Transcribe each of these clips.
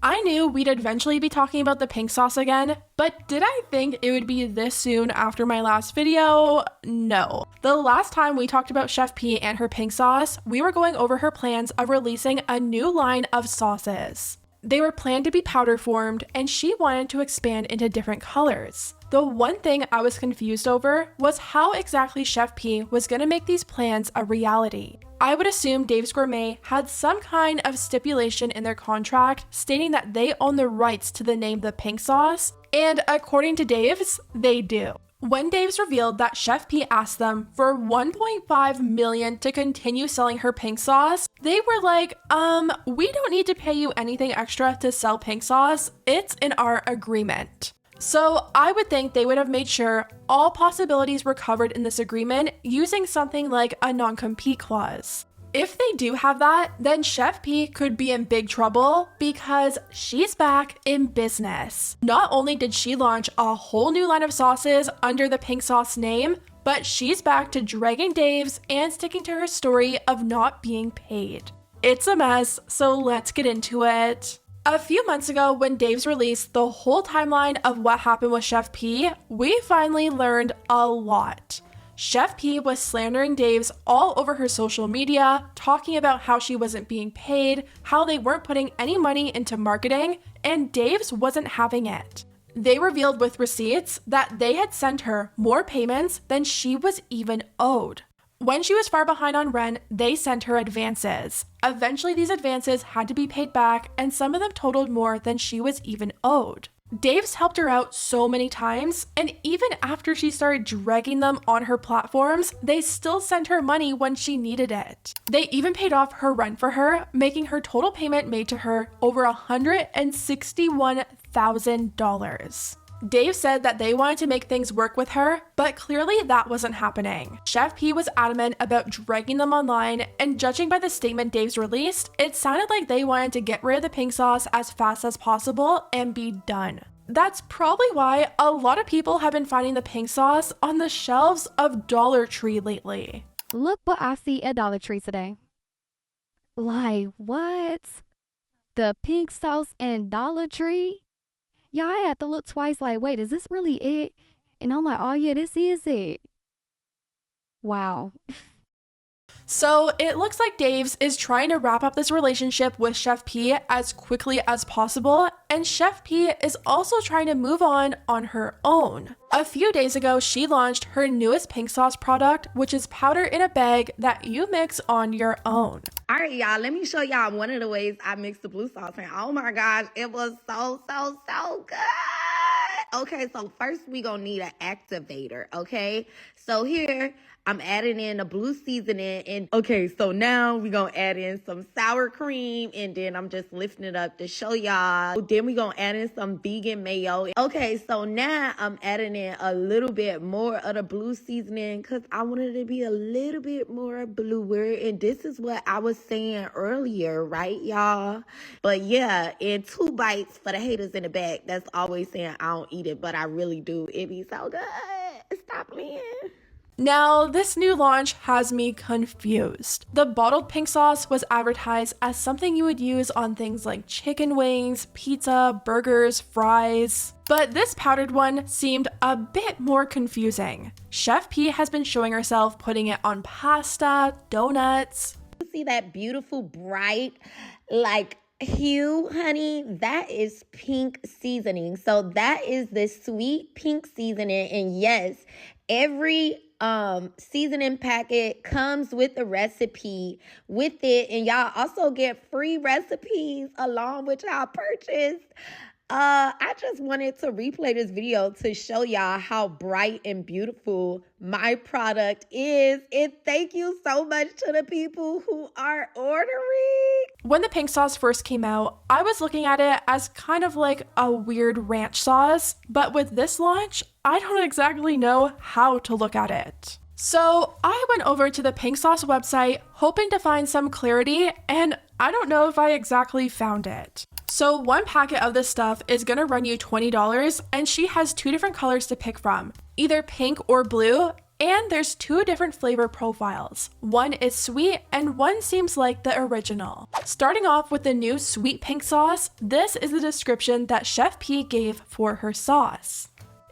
I knew we'd eventually be talking about the pink sauce again, but did I think it would be this soon after my last video? No. The last time we talked about Chef.Pii and her pink sauce, we were going over her plans of releasing a new line of sauces. They were planned to be powder formed, and she wanted to expand into different colors. The one thing I was confused over was how exactly Chef.Pii was going to make these plans a reality. I would assume Dave's Gourmet had some kind of stipulation in their contract stating that they own the rights to the name The Pink Sauce, and according to Dave's, they do. When Dave's revealed that Chef.Pii asked them for $1.5 million to continue selling her pink sauce, they were like, we don't need to pay you anything extra to sell pink sauce. It's in our agreement. So I would think they would have made sure all possibilities were covered in this agreement using something like a non-compete clause. If they do have that, then Chef.Pii could be in big trouble because she's back in business. Not only did she launch a whole new line of sauces under the pink sauce name, but she's back to dragging Dave's and sticking to her story of not being paid. It's a mess, so let's get into it. A few months ago, when Dave's released the whole timeline of what happened with Chef.Pii, we finally learned a lot. Chef.Pii was slandering Dave's all over her social media, talking about how she wasn't being paid, how they weren't putting any money into marketing, and Dave's wasn't having it. They revealed with receipts that they had sent her more payments than she was even owed. When she was far behind on rent, they sent her advances. Eventually, these advances had to be paid back, and some of them totaled more than she was even owed. Dave's helped her out so many times, and even after she started dragging them on her platforms, they still sent her money when she needed it. They even paid off her rent for her, making her total payment made to her over $161,000. Dave said that they wanted to make things work with her, but clearly that wasn't happening. Chef.Pii was adamant about dragging them online, and judging by the statement Dave's released, it sounded like they wanted to get rid of the pink sauce as fast as possible and be done. That's probably why a lot of people have been finding the pink sauce on the shelves of Dollar Tree lately. Look what I see at Dollar Tree today. Like, what? The pink sauce and Dollar Tree? Yeah, I had to look twice like, wait, is this really it? And I'm like, oh yeah, this is it. Wow. So it looks like Dave's is trying to wrap up this relationship with Chef.Pii as quickly as possible, and Chef.Pii is also trying to move on her own. A few days ago, she launched her newest pink sauce product, which is powder in a bag that you mix on your own. All right, y'all, let me show y'all one of the ways I mixed the blue sauce. And oh my gosh, it was so good. Okay, so first we gonna need an activator, okay? So here, I'm adding in the blue seasoning. And okay, so now we gonna add in some sour cream, and then I'm just lifting it up to show y'all. Then we gonna add in some vegan mayo. Okay, so now I'm adding in a little bit more of the blue seasoning because I wanted it to be a little bit more bluer. And this is what I was saying earlier, right, y'all? But yeah, in 2 bites for the haters in the back, that's always saying I don't eat it, but I really do. It be so good. Stop playing. Now, this new launch has me confused. The bottled pink sauce was advertised as something you would use on things like chicken wings, pizza, burgers, fries. But this powdered one seemed a bit more confusing. Chef.Pii has been showing herself putting it on pasta, donuts. You see that beautiful, bright, like, hue, honey? That is pink seasoning. So that is the sweet pink seasoning. And yes, every seasoning packet comes with a recipe with it, and y'all also get free recipes along with y'all purchase. I just wanted to replay this video to show y'all how bright and beautiful my product is. And thank you so much to the people who are ordering. When the pink sauce first came out, I was looking at it as kind of like a weird ranch sauce, but with this launch, I don't exactly know how to look at it. So I went over to the pink sauce website hoping to find some clarity, and I don't know if I exactly found it. So one packet of this stuff is gonna run you $20, and she has 2 different colors to pick from, either pink or blue, And there's 2 different flavor profiles. One is sweet and one seems like the original. Starting off with the new sweet pink sauce, this is the description that Chef.Pii gave for her sauce.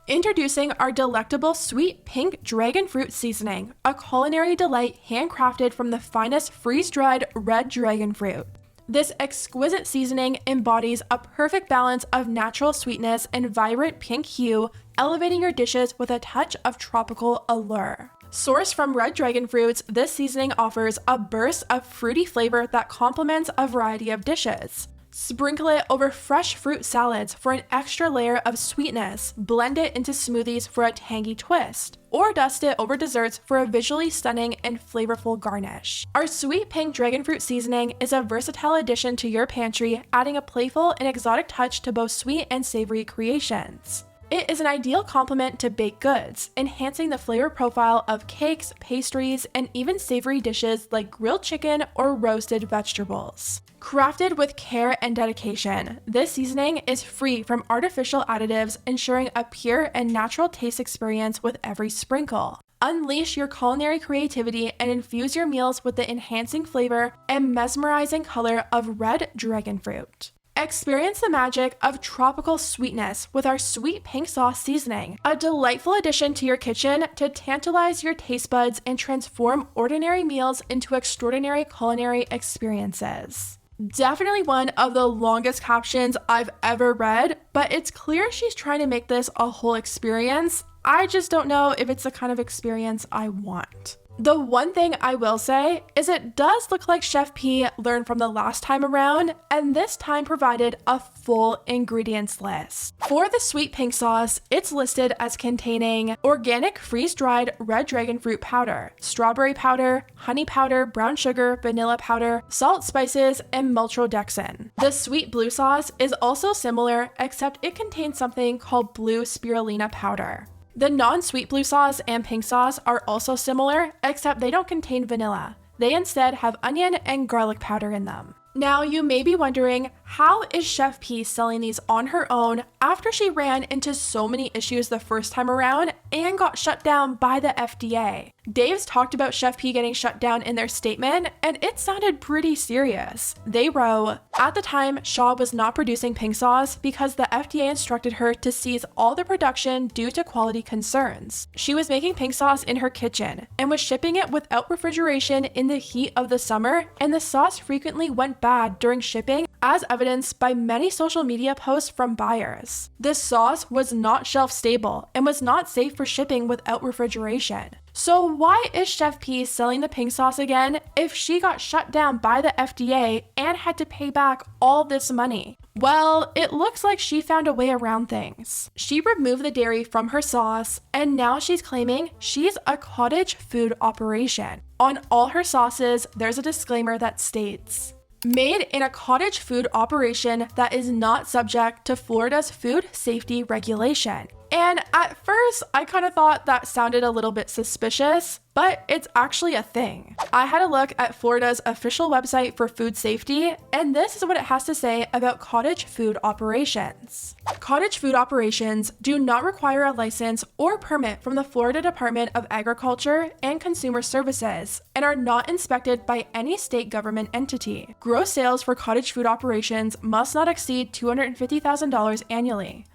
Introducing our delectable sweet pink dragon fruit seasoning, a culinary delight handcrafted from the finest freeze-dried red dragon fruit. This exquisite seasoning embodies a perfect balance of natural sweetness and vibrant pink hue, elevating your dishes with a touch of tropical allure. Sourced from red dragon fruits, this seasoning offers a burst of fruity flavor that complements a variety of dishes. Sprinkle it over fresh fruit salads for an extra layer of sweetness, blend it into smoothies for a tangy twist, or dust it over desserts for a visually stunning and flavorful garnish. Our sweet pink dragon fruit seasoning is a versatile addition to your pantry, adding a playful and exotic touch to both sweet and savory creations. It is an ideal complement to baked goods, enhancing the flavor profile of cakes, pastries, and even savory dishes like grilled chicken or roasted vegetables. Crafted with care and dedication, this seasoning is free from artificial additives, ensuring a pure and natural taste experience with every sprinkle. Unleash your culinary creativity and infuse your meals with the enhancing flavor and mesmerizing color of red dragon fruit. Experience the magic of tropical sweetness with our sweet pink sauce seasoning, a delightful addition to your kitchen to tantalize your taste buds and transform ordinary meals into extraordinary culinary experiences. Definitely one of the longest captions I've ever read, but it's clear she's trying to make this a whole experience. I just don't know if it's the kind of experience I want. The one thing I will say is it does look like Chef.Pii learned from the last time around, and this time provided a full ingredients list. For the sweet pink sauce, it's listed as containing organic freeze-dried red dragon fruit powder, strawberry powder, honey powder, brown sugar, vanilla powder, salt, spices, and maltodextrin. The sweet blue sauce is also similar, except it contains something called blue spirulina powder. The non-sweet blue sauce and pink sauce are also similar, except they don't contain vanilla. They instead have onion and garlic powder in them. Now, you may be wondering, how is Chef.Pii selling these on her own after she ran into so many issues the first time around and got shut down by the FDA? Dave's talked about Chef.Pii getting shut down in their statement, and it sounded pretty serious. They wrote, "At the time, Shaw was not producing pink sauce because the FDA instructed her to cease all the production due to quality concerns. She was making pink sauce in her kitchen and was shipping it without refrigeration in the heat of the summer, and the sauce frequently went bad during shipping, as evidenced by many social media posts from buyers. This sauce was not shelf stable and was not safe for shipping without refrigeration." So why is Chef.Pii selling the pink sauce again if she got shut down by the FDA and had to pay back all this money? Well, it looks like she found a way around things. She removed the dairy from her sauce, and now she's claiming she's a cottage food operation. On all her sauces, there's a disclaimer that states, "Made in a cottage food operation that is not subject to Florida's food safety regulation." And at first, I kind of thought that sounded a little bit suspicious, but it's actually a thing. I had a look at Florida's official website for food safety, and this is what it has to say about cottage food operations. Cottage food operations do not require a license or permit from the Florida Department of Agriculture and Consumer Services and are not inspected by any state government entity. Gross sales for cottage food operations must not exceed $250,000 annually.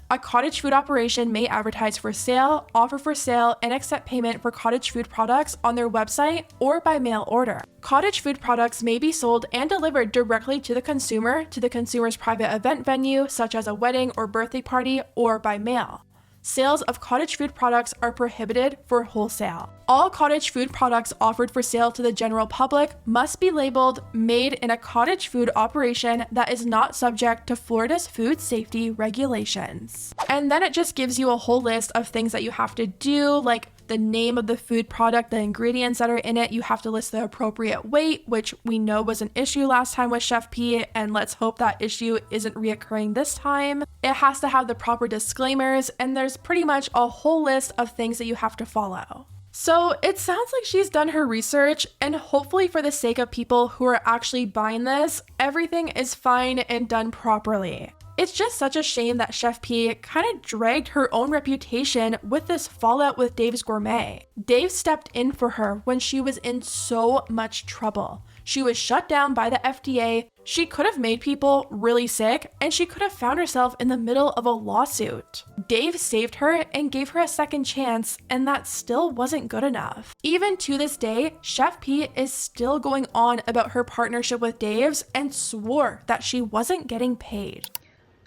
A cottage food operation may advertise for sale, offer for sale, and accept payment for cottage food products on their website or by mail order. Cottage food products may be sold and delivered directly to the consumer's private event venue, such as a wedding or birthday party, or by mail. Sales of cottage food products are prohibited for wholesale. All cottage food products offered for sale to the general public must be labeled "made in a cottage food operation that is not subject to Florida's food safety regulations." And then it just gives you a whole list of things that you have to do, like the name of the food product, the ingredients that are in it. You have to list the appropriate weight, which we know was an issue last time with Chef.Pii, and let's hope that issue isn't reoccurring this time. It has to have the proper disclaimers, and there's pretty much a whole list of things that you have to follow. So it sounds like she's done her research, and hopefully for the sake of people who are actually buying this, everything is fine and done properly. It's just such a shame that Chef.Pii kind of dragged her own reputation with this fallout with Dave's Gourmet. Dave stepped in for her when she was in so much trouble. She was shut down by the FDA, she could have made people really sick, and she could have found herself in the middle of a lawsuit. Dave saved her and gave her a second chance, and that still wasn't good enough. Even to this day, Chef.Pii is still going on about her partnership with Dave's and swore that she wasn't getting paid.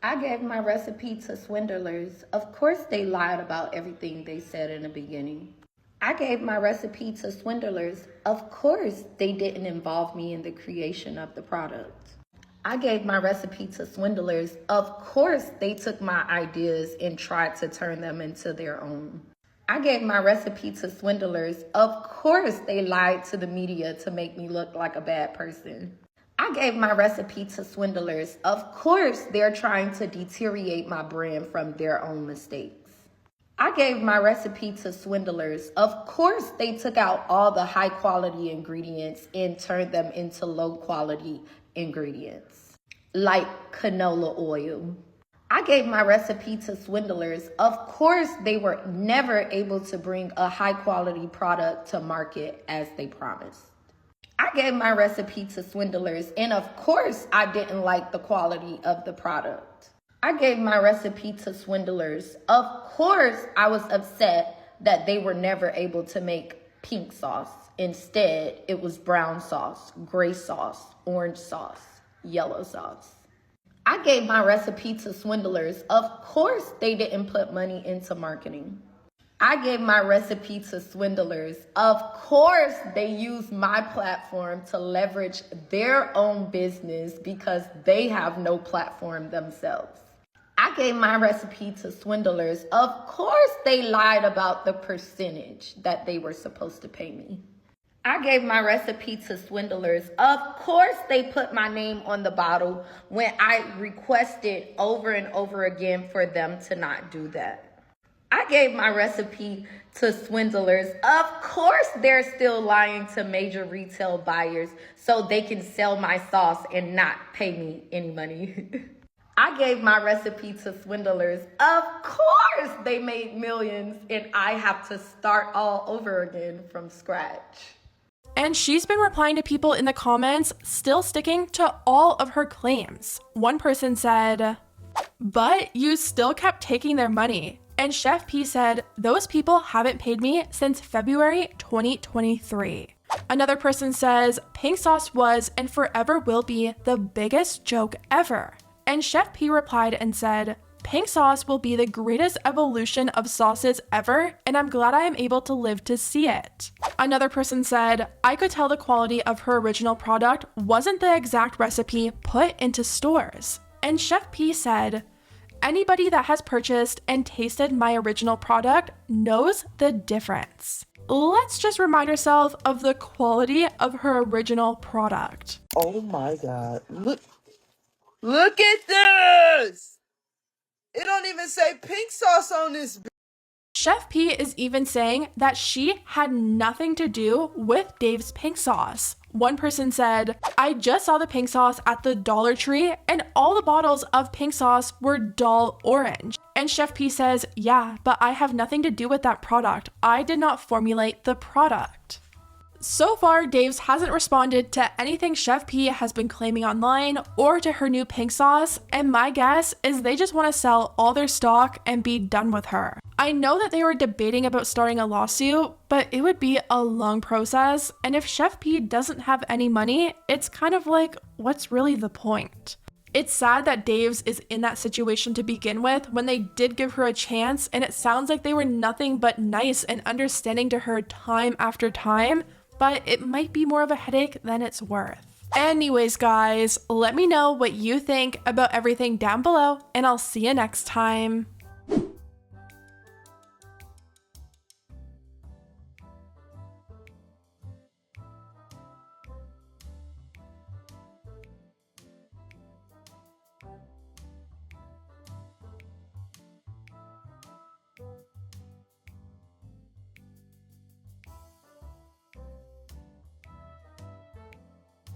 I gave my recipe to swindlers. Of course they lied about everything they said in the beginning. I gave my recipe to swindlers. Of course they didn't involve me in the creation of the product. I gave my recipe to swindlers. Of course they took my ideas and tried to turn them into their own. I gave my recipe to swindlers. Of course they lied to the media to make me look like a bad person. I gave my recipe to swindlers. Of course, they're trying to deteriorate my brand from their own mistakes. I gave my recipe to swindlers. Of course, they took out all the high quality ingredients and turned them into low quality ingredients, like canola oil. I gave my recipe to swindlers. Of course, they were never able to bring a high quality product to market as they promised. I gave my recipe to swindlers, and of course, I didn't like the quality of the product. I gave my recipe to swindlers. Of course, I was upset that they were never able to make pink sauce. Instead, it was brown sauce, gray sauce, orange sauce, yellow sauce. I gave my recipe to swindlers. Of course, they didn't put money into marketing. I gave my recipe to swindlers. Of course, they used my platform to leverage their own business because they have no platform themselves. I gave my recipe to swindlers. Of course, they lied about the percentage that they were supposed to pay me. I gave my recipe to swindlers. Of course, they put my name on the bottle when I requested over and over again for them to not do that. I gave my recipe to swindlers. Of course, they're still lying to major retail buyers so they can sell my sauce and not pay me any money. I gave my recipe to swindlers. Of course, they made millions and I have to start all over again from scratch. And she's been replying to people in the comments, still sticking to all of her claims. One person said, "But you still kept taking their money." And Chef.Pii said, "Those people haven't paid me since February 2023. Another person says, "Pink sauce was and forever will be the biggest joke ever." And Chef.Pii replied and said, "Pink sauce will be the greatest evolution of sauces ever, and I'm glad I am able to live to see it." Another person said, "I could tell the quality of her original product wasn't the exact recipe put into stores." And Chef.Pii said, "Anybody that has purchased and tasted my original product knows the difference." Let's just remind ourselves of the quality of her original product. Oh my God. Look at this. It don't even say pink sauce on this. Chef.Pii is even saying that she had nothing to do with Dave's pink sauce. One person said, "I just saw the pink sauce at the Dollar Tree and all the bottles of pink sauce were dull orange." And Chef.Pii says, "Yeah, but I have nothing to do with that product. I did not formulate the product." So far, Dave's hasn't responded to anything Chef.Pii has been claiming online or to her new pink sauce, and my guess is they just want to sell all their stock and be done with her. I know that they were debating about starting a lawsuit, but it would be a long process, and if Chef.Pii doesn't have any money, it's kind of like, what's really the point? It's sad that Dave's is in that situation to begin with when they did give her a chance, and it sounds like they were nothing but nice and understanding to her time after time, but it might be more of a headache than it's worth. Anyways, guys, let me know what you think about everything down below, and I'll see you next time.